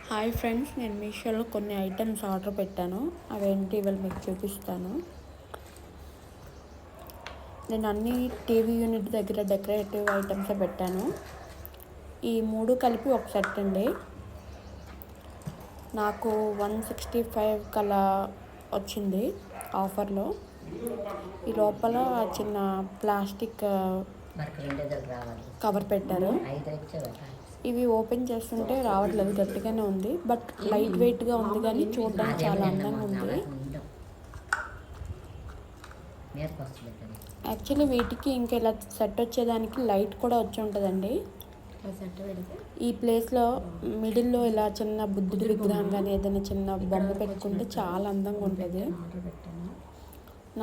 Hi friends, నేను మీషోలో కొన్ని ఐటమ్స్ ఆర్డర్ పెట్టాను. అవేంటి ఇవాళ మీకు చూపిస్తాను. నేను అన్ని టీవీ యూనిట్ దగ్గర డెకరేటివ్ ఐటమ్స్ పెట్టాను. ఈ మూడు కలిపి ఒక సెట్ అండి. నాకు 165 కలా వచ్చింది ఆఫర్లో. ఈ లోపల చిన్న ప్లాస్టిక్ కవర్ పెట్టారు. ఇవి ఓపెన్ చేస్తుంటే రావట్లేదు, గట్టిగానే ఉంది. బట్ లైట్ వెయిట్గా ఉంది, కానీ చూడడానికి చాలా అందంగా ఉంది. యాక్చువల్లీ వీటికి ఇంకా ఇలా సెట్ వచ్చేదానికి లైట్ కూడా వచ్చి ఉంటుందండి. ఈ ప్లేస్లో మిడిల్లో ఇలా చిన్న బుద్ధుడి విగ్రహం కానీ ఏదైనా చిన్న బొమ్మ పెట్టుకుంటే చాలా అందంగా ఉంటుంది.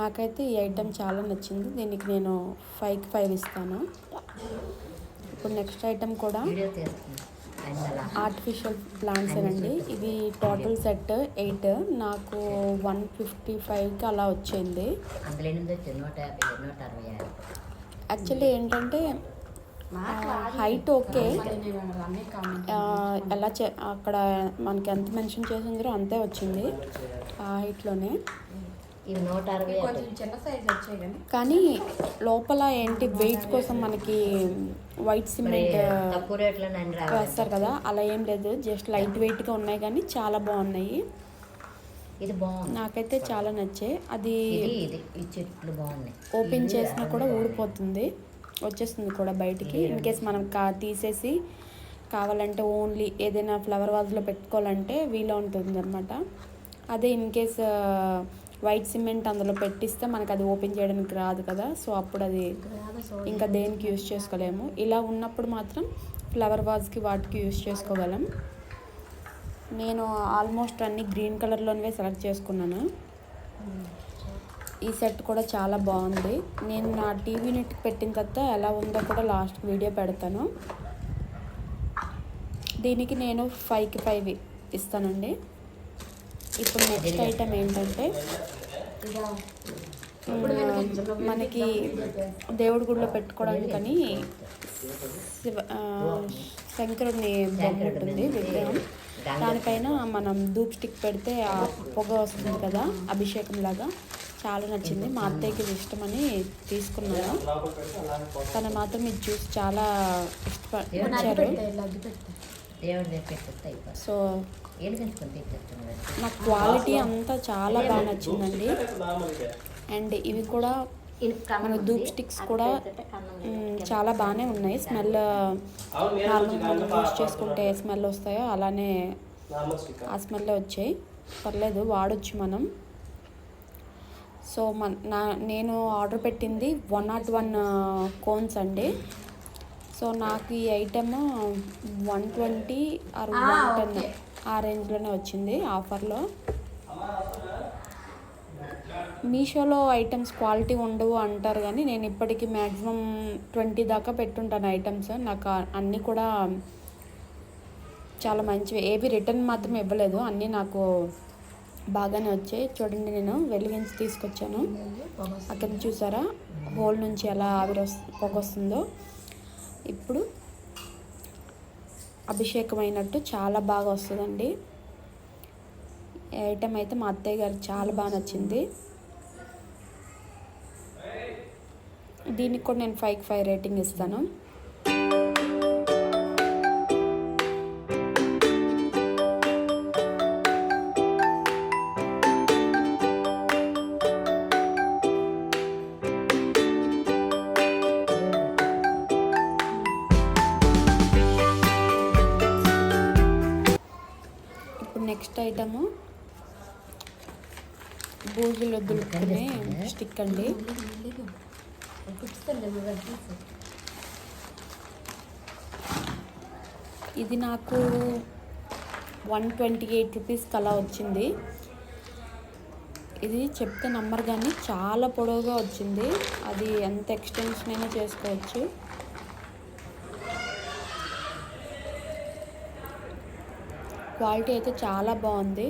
నాకైతే ఈ ఐటెం చాలా నచ్చింది. దీనికి నేను 5కి 5 ఇస్తాను. ఇప్పుడు నెక్స్ట్ ఐటెం కూడా ఆర్టిఫిషియల్ ప్లాంట్స్ అండి. ఇవి టోటల్ సెట్ 8, నాకు 155కి అలా వచ్చింది. యాక్చువల్లీ ఏంటంటే హైట్ ఓకే, ఎలా అక్కడ మనకి ఎంత మెన్షన్ చేసిందో అంతే వచ్చింది ఆ హైట్లోనే. కానీ లోపల ఏంటి వెయిట్ కోసం మనకి వైట్ సిమెంట్ వేస్తారు కదా, అలా ఏం లేదు. జస్ట్ లైట్ వెయిట్గా ఉన్నాయి, కానీ చాలా బాగున్నాయి. నాకైతే చాలా నచ్చాయి. అది ఓపెన్ చేసినా కూడా ఊడిపోతుంది, వచ్చేస్తుంది కూడా బయటికి. ఇన్ కేస్ మనం తీసేసి కావాలంటే ఓన్లీ ఏదైనా ఫ్లవర్ వాజ్లో పెట్టుకోవాలంటే వీలు ఉంటుంది అనమాట. అదే ఇన్ కేస్ వైట్ సిమెంట్ అందులో పెట్టిస్తే మనకు అది ఓపెన్ చేయడానికి రాదు కదా, సో అప్పుడు అది ఇంకా దేనికి యూజ్ చేసుకోలేము. ఇలా ఉన్నప్పుడు మాత్రం ఫ్లవర్ వాజ్కి వాటికి యూజ్ చేసుకోగలం. నేను ఆల్మోస్ట్ అన్ని గ్రీన్ కలర్లోనే సెలెక్ట్ చేసుకున్నాను. ఈ సెట్ కూడా చాలా బాగుంది. నేను నా టీవీ యూనిట్కి పెట్టిన తర్వాత ఎలా ఉందో కూడా లాస్ట్ వీడియో పెడతాను. దీనికి నేను 5కి 5 ఇస్తానండి. ఇప్పుడు నెక్స్ట్ ఐటమ్ ఏంటంటే, మనకి దేవుడి గుడిలో పెట్టుకోవడానికని శంకరుడిని బొమ్మ ఉంటుంది, విగ్రహం. దానిపైన మనం ధూప్ స్టిక్ పెడితే ఆ పొగ వస్తుంది కదా, అభిషేకం లాగా. చాలా నచ్చింది. మా అత్తయ్యకి ఇది ఇష్టమని తీసుకున్నాను. తను మాత్రం ఇది చూసి చాలా ఇష్టపడ్డారు. సో నాకు క్వాలిటీ అంతా చాలా బాగా నచ్చిందండి. అండ్ ఇవి కూడా మన ధూప్ స్టిక్స్ కూడా చాలా బాగానే ఉన్నాయి. స్మెల్ నార్మల్గా మనం యూస్ చేసుకుంటే స్మెల్ వస్తాయో అలానే ఆ స్మెల్ వచ్చాయి. పర్లేదు, వాడచ్చు మనం. సో నేను ఆర్డర్ పెట్టింది 101 కోన్స్ అండి. సో నాకు ఈ ఐటమ్ 120 ఆర్ 110 ఆ రేంజ్లోనే వచ్చింది ఆఫర్లో. మీషోలో ఐటమ్స్ క్వాలిటీ ఉండవు అంటారు, కానీ నేను ఇప్పటికీ మ్యాక్సిమం 20 దాకా పెట్టుంటాను ఐటమ్స్. నాకు అన్నీ కూడా చాలా మంచివి. ఏవి రిటర్న్ మాత్రం ఇవ్వలేదు, అన్నీ నాకు బాగానే వచ్చాయి. చూడండి, నేను వెలిగించి తీసుకొచ్చాను. అక్కడ చూసారా హోల్ నుంచి ఎలా ఆవిరి పొగ వస్తుందో. ఇప్పుడు అభిషేకం అయినట్టు చాలా బాగా వస్తుందండి. ఈ ఐటమ్ అయితే మా అత్తయ్య గారికి చాలా బాగా నచ్చింది. దీనికి కూడా నేను 5కి 5 రేటింగ్ ఇస్తాను. నెక్స్ట్ ఐటము బూజులు దులుపుకునే స్టిక్ అండి. ఇది నాకు 128 రూపీస్కి అలా వచ్చింది. ఇది చెప్తే నమ్మరు, కానీ చాలా పొడవుగా వచ్చింది. అది ఎంత ఎక్స్టెన్షన్ అయినా చేసుకోవచ్చు. క్వాలిటీ అయితే చాలా బాగుంది.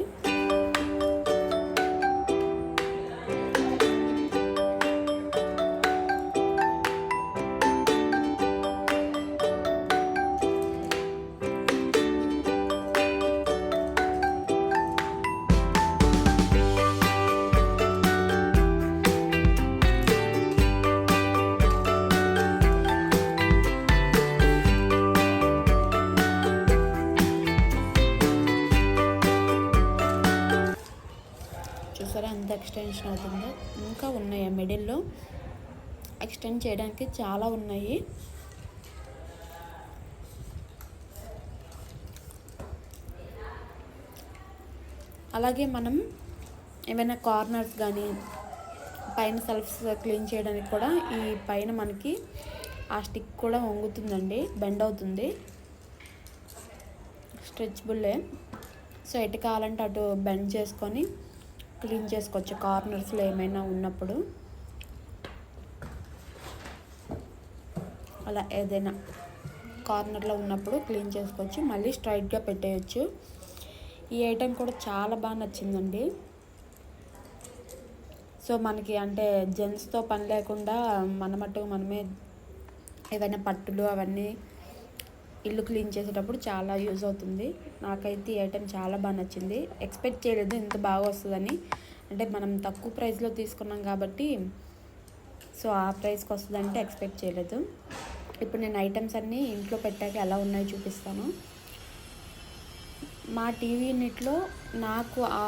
పెద్ద ఎక్స్టెన్షన్ అవుతుందో. ఇంకా ఉన్నాయి ఆ మిడిల్లో ఎక్స్టెండ్ చేయడానికి చాలా ఉన్నాయి. అలాగే మనం ఏమైనా కార్నర్స్ కానీ పైన సెల్ఫ్స్ క్లీన్ చేయడానికి కూడా ఈ పైన మనకి ఆ స్టిక్ కూడా వంగుతుందండి, బెండ్ అవుతుంది. స్ట్రెచబుల్లే. సో ఎటు కావాలంటే అటు బెండ్ చేసుకొని క్లీన్ చేసుకోవచ్చు కార్నర్స్లో ఏమైనా ఉన్నప్పుడు. అలా ఏదైనా కార్నర్లో ఉన్నప్పుడు క్లీన్ చేసుకోవచ్చు, మళ్ళీ స్ట్రైట్గా పెట్టేయచ్చు. ఈ ఐటెం కూడా చాలా బాగా నచ్చిందండి. సో మనకి అంటే జెంట్స్తో పని లేకుండా మనమట్టు మనమే ఏవైనా పట్టులు అవన్నీ ఇల్లు క్లీన్ చేసేటప్పుడు చాలా యూజ్ అవుతుంది. నాకైతే ఈ ఐటెం చాలా బాగా నచ్చింది. ఎక్స్పెక్ట్ చేయలేదు ఇంత బాగా వస్తుందని. అంటే మనం తక్కువ ప్రైస్లో తీసుకున్నాం కాబట్టి సో ఆ ప్రైస్కి వస్తుందంటే ఎక్స్పెక్ట్ చేయలేదు. ఇప్పుడు నేను ఐటమ్స్ అన్నీ ఇంట్లో పెట్టాక ఎలా ఉన్నాయో చూపిస్తాను. మా టీవీ యూనిట్లో నాకు ఆ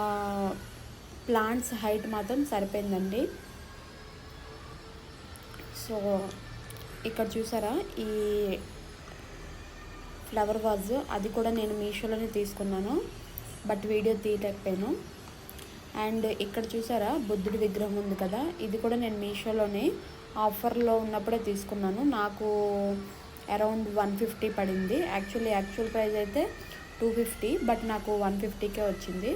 ప్లాంట్స్ హైట్ మాత్రం సరిపోయిందండి. సో ఇక్కడ చూసారా ఈ ఫ్లవర్ వాజ్, అది కూడా నేను మీషోలోనే తీసుకున్నాను, బట్ వీడియో తీయలేకపోయాను. అండ్ ఇక్కడ చూసారా బుద్ధుడి విగ్రహం ఉంది కదా, ఇది కూడా నేను మీషోలోనే ఆఫర్లో ఉన్నప్పుడే తీసుకున్నాను. నాకు అరౌండ్ 150 పడింది. యాక్చువల్ ప్రైస్ అయితే 250, బట్ నాకు 150కే వచ్చింది.